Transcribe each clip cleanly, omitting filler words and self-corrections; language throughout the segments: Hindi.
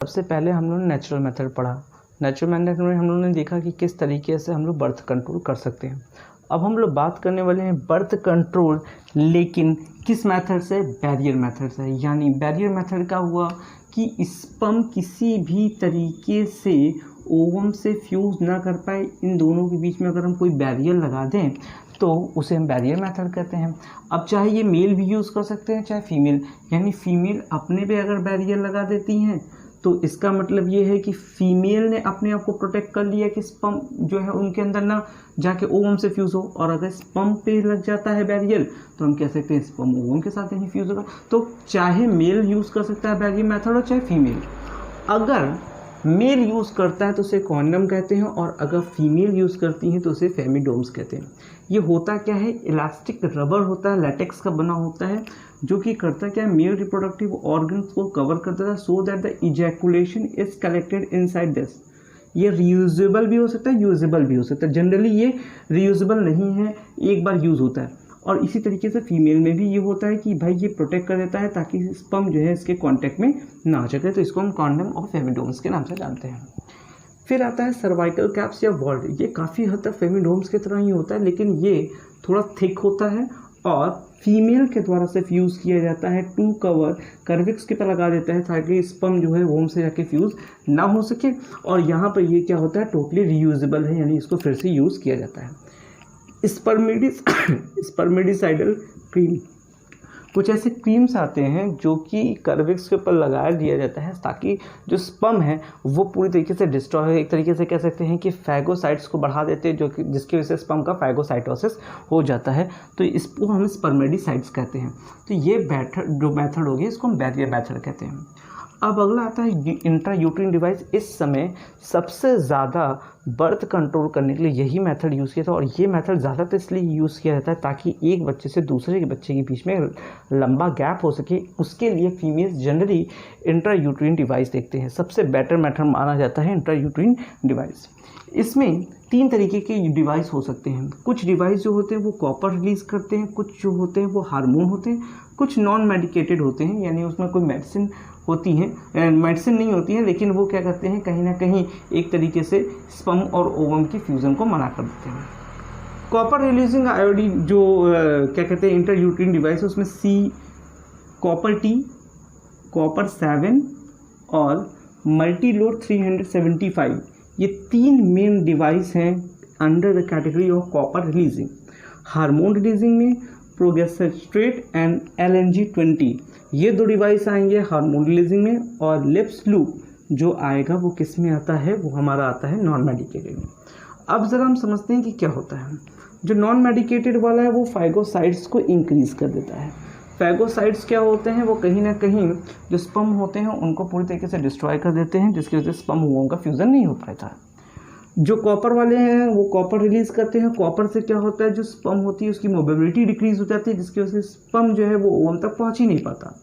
सबसे पहले हम लोगों ने नेचुरल मेथड पढ़ा। नेचुरल मेथड में हम लोगों ने देखा कि किस तरीके से हम लोग बर्थ कंट्रोल कर सकते हैं। अब हम लोग बात करने वाले हैं बर्थ कंट्रोल, लेकिन किस मेथड से? बैरियर मेथड से। यानी बैरियर मेथड का हुआ कि स्पर्म किसी भी तरीके से ओवम से फ्यूज़ ना कर पाए। इन दोनों के बीच में अगर हम कोई बैरियर लगा दें तो उसे हम बैरियर मेथड कहते हैं। अब चाहे ये मेल भी यूज़ कर सकते हैं चाहे फीमेल, यानी फीमेल अपने पे अगर बैरियर लगा देती हैं तो इसका मतलब ये है कि फीमेल ने अपने आप को प्रोटेक्ट कर लिया कि स्पर्म जो है उनके अंदर ना जाके ओवम से फ्यूज़ हो। और अगर स्पर्म पे लग जाता है बैरियर तो हम कह सकते हैं स्पर्म ओवम के साथ नहीं फ्यूज़ होगा। तो चाहे मेल यूज़ कर सकता है बैरियर मेथड और चाहे फीमेल। अगर मेल यूज़ करता है तो उसे कॉन्डम कहते हैं, और अगर फीमेल यूज़ करती हैं तो उसे फेमिडोम्स कहते हैं। ये होता क्या है? इलास्टिक रबर होता है, लैटेक्स का बना होता है, जो कि करता क्या है? मेल रिप्रोडक्टिव ऑर्गन्स को कवर कर देता है, so that the ejaculation is collected inside this. ये रीयूजेबल भी हो सकता है, यूजेबल भी हो सकता है। जनरली ये रीयूजेबल नहीं है, एक बार यूज़ होता है। और इसी तरीके से फीमेल में भी ये होता है कि भाई ये प्रोटेक्ट कर देता है ताकि स्पर्म जो है इसके कांटेक्ट में ना आ सके। तो इसको हम कॉन्डम और फेमिडोम्स के नाम से जानते हैं। फिर आता है सर्वाइकल कैप्स या वॉल्ड। ये काफ़ी हद तक फेमिडोम्स की तरह ही होता है, लेकिन ये थोड़ा थिक होता है और फीमेल के द्वारा से फ्यूज़ किया जाता है टू कवर कर्विक्स के पर लगा देता है ताकि स्पर्म जो है वोम से जाके फ्यूज़ ना हो सके। और यहाँ पर ये क्या होता है? टोटली रीयूजेबल है, यानी इसको फिर से यूज़ किया जाता है। स्पर्मिडिसाइडल क्रीम, कुछ ऐसे क्रीम्स आते हैं जो कि कर्विक्स के ऊपर लगाया दिया जाता है ताकि जो स्पर्म है वो पूरी तरीके से डिस्ट्रॉय हो। एक तरीके से कह सकते हैं कि फैगोसाइट्स को बढ़ा देते हैं, जो कि जिसकी वजह से स्पर्म का फैगोसाइटोसिस हो जाता है। तो इसको हम स्पर्मिडिसाइड्स कहते हैं। तो ये जो मेथड हो गया इसको हम बैरियर मेथड कहते हैं। अब अगला आता है इंट्रायूट्रिन डिवाइस। इस समय सबसे ज़्यादा बर्थ कंट्रोल करने के लिए यही मेथड यूज़ किया था, और ये मेथड ज़्यादातर इसलिए यूज़ किया जाता है ताकि एक बच्चे से दूसरे के बच्चे के बीच में लंबा गैप हो सके। उसके लिए फीमेल्स जनरली इंट्रायूट्रिन डिवाइस देखते हैं। सबसे बेटर मेथड माना जाता है इंट्रायूट्रिन डिवाइस। इसमें 3 तरीके के डिवाइस हो सकते हैं। कुछ डिवाइस जो होते हैं वो कॉपर रिलीज़ करते हैं, कुछ जो होते हैं वो हार्मोन होते हैं, कुछ नॉन मेडिकेटेड होते हैं, यानी उसमें कोई मेडिसिन होती है, मेडिसिन नहीं होती है, लेकिन वो क्या करते हैं कहीं ना कहीं एक तरीके से स्पर्म और ओवम की फ्यूज़न को मना कर देते हैं। कॉपर रिलीजिंग आयोडीन जो क्या कहते हैं इंटरयूट्रिन डिवाइस, उसमें कॉपर टी, कॉपर 7 और मल्टीलोड 375, ये 3 मेन डिवाइस हैं under the category of copper releasing. Hormone releasing में प्रोगेस्टेट एंड LNG-20, ये 2 डिवाइस आएंगे हार्मोन रिलीजिंग में। और लिप्स लूप जो आएगा वो किस में आता है? वो हमारा आता है नॉन मेडिकेटेड में। अब ज़रा हम समझते हैं कि क्या होता है। जो नॉन मेडिकेटेड वाला है वो फाइगोसाइट्स को इंक्रीज़ कर देता है। फैगोसाइट्स क्या होते हैं? वो कहीं ना कहीं जो स्पर्म होते हैं उनको पूरी तरीके से डिस्ट्रॉय कर देते हैं, जिसकी वजह से स्पर्म ओवम का फ्यूज़न नहीं हो पाता। जो कॉपर वाले हैं वो कॉपर रिलीज़ करते हैं। कॉपर से क्या होता है? जो स्पर्म होती है उसकी मोबिलिटी डिक्रीज़ हो जाती है, जिसकी वजह से स्पर्म जो है वो ओवम तक पहुंच ही नहीं पाता।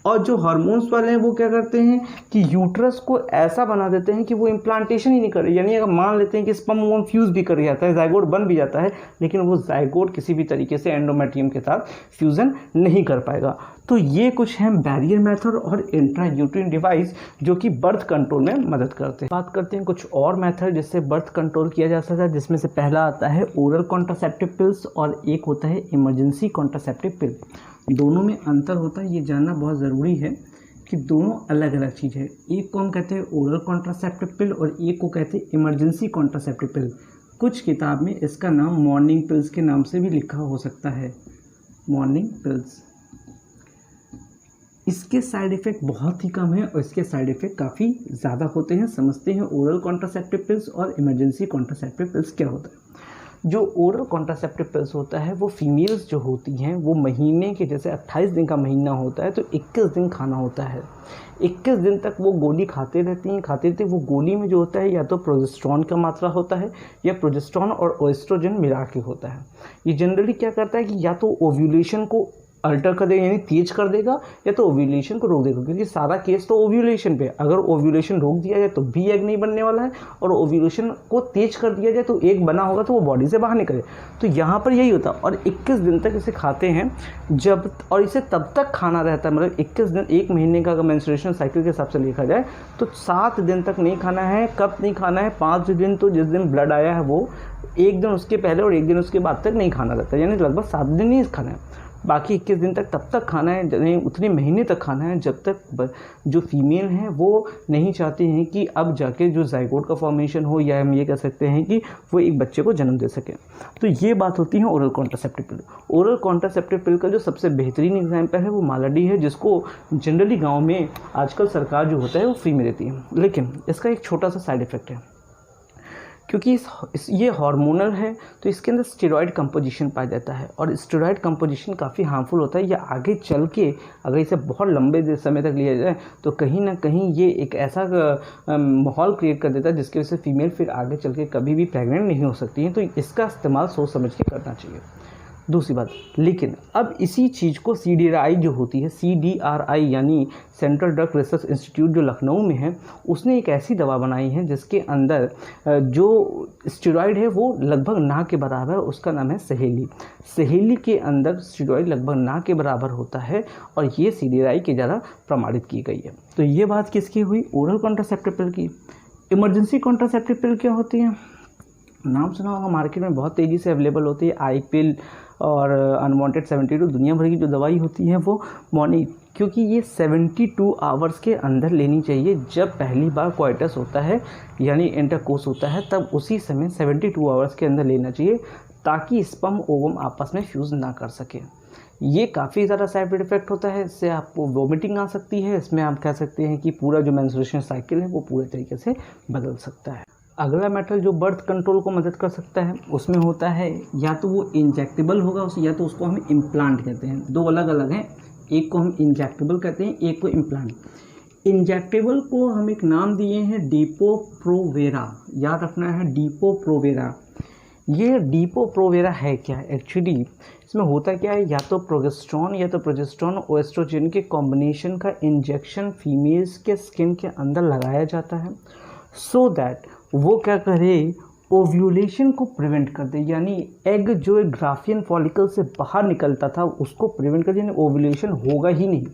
और जो हार्मोन्स वाले हैं वो क्या करते हैं कि यूट्रस को ऐसा बना देते हैं कि वो इम्प्लांटेशन ही नहीं करे। यानी अगर मान लेते हैं कि स्पर्म ओवम फ्यूज़ भी कर जाता है, जाइगोट बन भी जाता है, लेकिन वो जाइगोट किसी भी तरीके से एंडोमेट्रियम के साथ फ्यूज़न नहीं कर पाएगा। तो ये कुछ हैं बैरियर मेथड और इंट्रायूट्रिन डिवाइस जो कि बर्थ कंट्रोल में मदद करते हैं। बात करते हैं कुछ और मेथड जिससे बर्थ कंट्रोल किया जा सकता है, जिसमें से पहला आता है ओरल कॉन्ट्रासेप्टिव पिल्स और एक होता है इमरजेंसी कॉन्ट्रासेप्टिव पिल। दोनों में अंतर होता है, ये जानना बहुत ज़रूरी है कि दोनों अलग अलग चीज़ है। एक को हम कहते हैं ओरल कॉन्ट्रासेप्टिव पिल और एक को कहते हैं इमरजेंसी कॉन्ट्रासेप्टिव पिल। कुछ किताब में इसका नाम मॉर्निंग पिल्स के नाम से भी लिखा हो सकता है, मॉर्निंग पिल्स। इसके साइड इफ़ेक्ट बहुत ही कम है और इसके साइड इफ़ेक्ट काफ़ी ज़्यादा होते हैं। समझते हैं ओरल कॉन्ट्रासेप्टिव पिल्स और इमरजेंसी कॉन्ट्रासेप्टिव पिल्स क्या होता है। जो ओरल कॉन्ट्रासेप्टिव पिल्स होता है वो फीमेल्स जो होती हैं वो महीने के जैसे 28 दिन का महीना होता है तो 21 दिन खाना होता है। 21 दिन तक वो गोली खाते रहती हैं। वो गोली में जो होता है या तो प्रोजेस्टेरॉन का मात्रा होता है या प्रोजेस्टेरॉन और एस्ट्रोजन मिला के होता है। ये जनरली क्या करता है कि या तो ओव्यूलेशन को अल्टर कर देगा यानी तेज कर देगा, या तो ओव्यूलेशन को रोक देगा, क्योंकि सारा केस तो ओव्यूलेशन पे। अगर ओव्यूलेशन रोक दिया जाए तो भी एग नहीं बनने वाला है, और ओव्यूलेशन को तेज कर दिया जाए तो एग बना होगा तो वो बॉडी से बाहर निकले। तो यहाँ पर यही होता है। और 21 दिन तक इसे खाते हैं जब, और इसे तब तक खाना रहता है, मतलब 21 दिन, 1 महीने का अगर मेंस्ट्रुएशन साइकिल के हिसाब से देखा जाए तो 7 दिन तक नहीं खाना है। कब नहीं खाना है? 5 दिन, तो जिस दिन ब्लड आया है वो 1 दिन उसके पहले और 1 दिन उसके बाद तक नहीं खाना रहता है, यानी लगभग 7 दिन नहीं खाना है। बाकी 21 दिन तक तब तक खाना है, यानी उतने महीने तक खाना है जब तक जो फीमेल हैं वो नहीं चाहती हैं कि अब जाके जो जाइगोट का फॉर्मेशन हो, या हम ये कह सकते हैं कि वो एक बच्चे को जन्म दे सके। तो ये बात होती है ओरल कॉन्ट्रासेप्टिव पिल। ओरल कॉन्ट्रासेप्टिव पिल का जो सबसे बेहतरीन एग्जाम्पल है वो मालाडी है, जिसको जनरली गाँव में आजकल सरकार जो होता है वो फ्री में देती है। लेकिन इसका एक छोटा सा साइड इफेक्ट है, क्योंकि ये हार्मोनल है तो इसके अंदर स्टेरॉयड कंपोजिशन पाया जाता है, और स्टेरॉयड कंपोजिशन काफ़ी हार्मफुल होता है। या आगे चल के अगर इसे बहुत लंबे समय तक लिया जाए तो कहीं ना कहीं ये एक ऐसा माहौल क्रिएट कर देता है जिसकी वजह से फीमेल फिर आगे चल के कभी भी प्रेग्नेंट नहीं हो सकती है। तो इसका इस्तेमाल सोच समझ के करना चाहिए। दूसरी बात, लेकिन अब इसी चीज़ को CDRI जो होती है, CDRI यानी सेंट्रल ड्रग रिसर्च इंस्टीट्यूट जो लखनऊ में है, उसने एक ऐसी दवा बनाई है जिसके अंदर जो स्टेरॉयड है वो लगभग ना के बराबर, उसका नाम है सहेली। सहेली के अंदर स्टेरॉयड लगभग ना के बराबर होता है, और ये CDRI के द्वारा प्रमाणित की गई है। तो ये बात किसकी हुई? ओरल कॉन्ट्रासेप्टिव पिल की। इमरजेंसी कॉन्ट्रासेप्टिव पिल क्या होती है? नाम सुना होगा, मार्केट में बहुत तेज़ी से अवेलेबल होती है। आई पिल और अनवांटेड 72, दुनिया भर की जो दवाई होती है वो मॉर्निंग, क्योंकि ये 72 आवर्स के अंदर लेनी चाहिए। जब पहली बार क्वाइटस होता है यानी इंटरकोर्स होता है, तब उसी समय 72 आवर्स के अंदर लेना चाहिए, ताकि स्पर्म ओवम आपस में फ्यूज़ ना कर सके। ये काफ़ी ज़्यादा साइड इफेक्ट होता है, इससे आपको वोमिटिंग आ सकती है। इसमें आप कह सकते हैं कि पूरा जो मेंस्ट्रुएशन साइकिल है वो पूरे तरीके से बदल सकता है। अगला मेथड जो बर्थ कंट्रोल को मदद कर सकता है उसमें होता है, या तो वो इंजेक्टेबल होगा या तो उसको हम इम्प्लांट कहते हैं। दो अलग अलग हैं, एक को हम इंजेक्टेबल कहते हैं, एक को इम्प्लांट। इंजेक्टेबल को हम एक नाम दिए हैं डिपो-प्रोवेरा, याद रखना है डिपो-प्रोवेरा। ये डिपो-प्रोवेरा है क्या? एक्चुअली इसमें होता क्या है, या तो प्रोजेस्टेरॉन या तो प्रोजेस्टेरॉन ओएस्ट्रोजन के कॉम्बिनेशन का इंजेक्शन फीमेल्स के स्किन के अंदर लगाया जाता है, सो दैट वो क्या करे, ओव्यूलेशन को प्रिवेंट कर दे। यानी एग जो एक ग्राफियन फॉलिकल से बाहर निकलता था उसको प्रिवेंट कर दे, यानी ओव्यूलेशन होगा ही नहीं।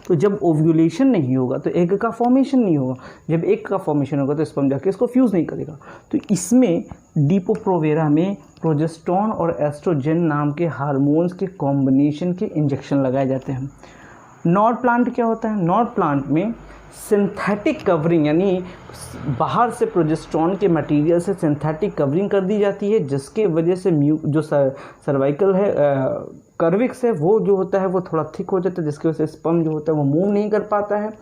तो जब ओव्यूलेशन नहीं होगा तो एग का फॉर्मेशन नहीं होगा, जब एग का फॉर्मेशन होगा तो स्पर्म जाके इसको फ्यूज़ नहीं करेगा। तो इसमें डिपो-प्रोवेरा में प्रोजेस्टेरॉन और एस्ट्रोजन नाम के हार्मोन्स के कॉम्बिनेशन के इंजेक्शन लगाए जाते हैं। नॉड प्लांट क्या होता है? नॉड प्लांट में सिंथेटिक कवरिंग, यानी बाहर से प्रोजेस्टेरॉन के मटेरियल से सिंथेटिक कवरिंग कर दी जाती है, जिसके वजह से जो सर्वाइकल है कर्विक्स है वो जो होता है वो थोड़ा थिक हो जाता है, जिसकी वजह से स्पर्म जो होता है वो मूव नहीं कर पाता है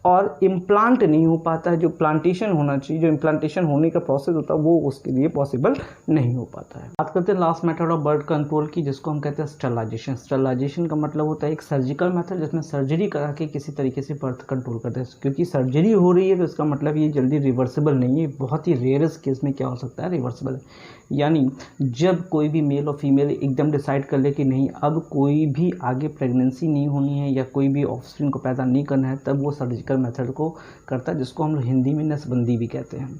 और इम्प्लांट नहीं हो पाता है। जो प्लांटेशन होना चाहिए, जो इम्प्लांटेशन होने का प्रोसेस होता है वो उसके लिए पॉसिबल नहीं हो पाता है। बात करते हैं last method of birth control की, जिसको हम कहते हैं स्टरलाइजेशन। स्टरलाइजेशन का मतलब होता है एक सर्जिकल मेथड जिसमें सर्जरी करा के किसी तरीके से बर्थ कंट्रोल करते हैं। क्योंकि सर्जरी हो रही है तो इसका मतलब ये जल्दी रिवर्सिबल नहीं है, बहुत ही रेयरेस्ट केस में क्या हो सकता है, रिवर्सिबल है। यानी जब कोई भी मेल और फीमेल एकदम डिसाइड कर ले कि नहीं अब कोई भी आगे प्रेगनेंसी नहीं होनी है या कोई भी ऑफस्प्रिंग को पैदा नहीं करना है, तब वो सर्जिकल मेथड को करता है, जिसको हम हिंदी में नसबंदी भी कहते हैं।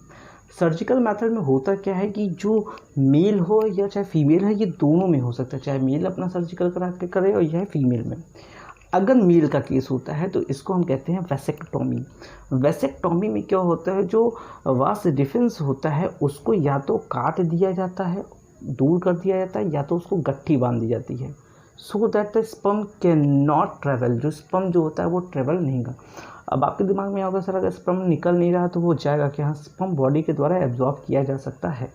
सर्जिकल मेथड में होता क्या है कि जो मेल हो या चाहे फीमेल है, ये दोनों में हो सकता है, चाहे मेल अपना सर्जिकल करा के करे और यह फीमेल में। अगर मेल का केस होता है तो इसको हम कहते हैं वेसेक्टोमी। वेसेक्टोमी में क्या होता है, जो वास डिफेंस होता है उसको या तो काट दिया जाता है, दूर कर दिया जाता है, या तो उसको गट्ठी बांध दी जाती है, so that the sperm can not travel. जो स्पर्म जो होता है वो ट्रेवल नहीं कर। अब आपके दिमाग में होगा सर अगर स्पर्म निकल नहीं रहा तो वो जाएगा कि हाँ, स्पर्म बॉडी के द्वारा एब्जॉर्ब किया जा सकता है,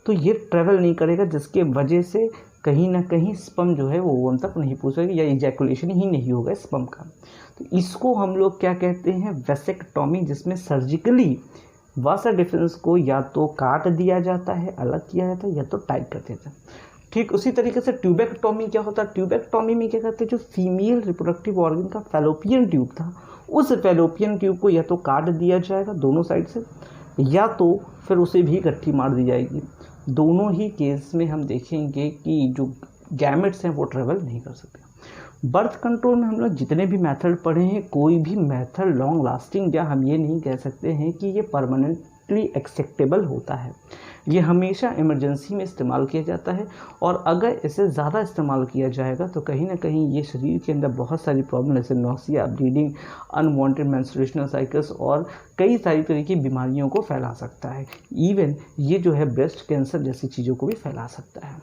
तो ये ट्रेवल नहीं करेगा, जिसके वजह से कहीं ना कहीं स्पर्म जो है वो ओवम तक नहीं पहुंचेगा या इजैकुलेशन ही नहीं होगा स्पर्म का। तो इसको हम लोग क्या कहते हैं, वेसेक्टोमी, जिसमें सर्जिकली वासा डिफरेंस को या तो काट दिया जाता है, अलग किया जाता है, या तो टाइट कर दिया जाता है। ठीक उसी तरीके से ट्यूबेक्टोमी क्या होता है, ट्यूबेक्टोमी में क्या करते हैं, जो फीमेल रिप्रोडक्टिव ऑर्गन का फैलोपियन ट्यूब था उस फैलोपियन ट्यूब को या तो काट दिया जाएगा दोनों साइड से, या तो फिर उसे भी गट्ठी मार दी जाएगी। दोनों ही केस में हम देखेंगे कि जो गैमेट्स हैं वो ट्रेवल नहीं कर सकते। बर्थ कंट्रोल में हम लोग जितने भी मेथड पढ़े हैं, कोई भी मेथड लॉन्ग लास्टिंग या हम ये नहीं कह सकते हैं कि ये परमानेंटली एक्सेप्टेबल होता है। ये हमेशा इमरजेंसी में इस्तेमाल किया जाता है, और अगर इसे ज़्यादा इस्तेमाल किया जाएगा तो कहीं ना कहीं ये शरीर के अंदर बहुत सारी प्रॉब्लम जैसे नौसिया, ब्लीडिंग, अनवांटेड मेंस्ट्रुएशनल साइकिल्स और कई सारी तरह की बीमारियों को फैला सकता है। इवन ये जो है ब्रेस्ट कैंसर जैसी चीज़ों को भी फैला सकता है।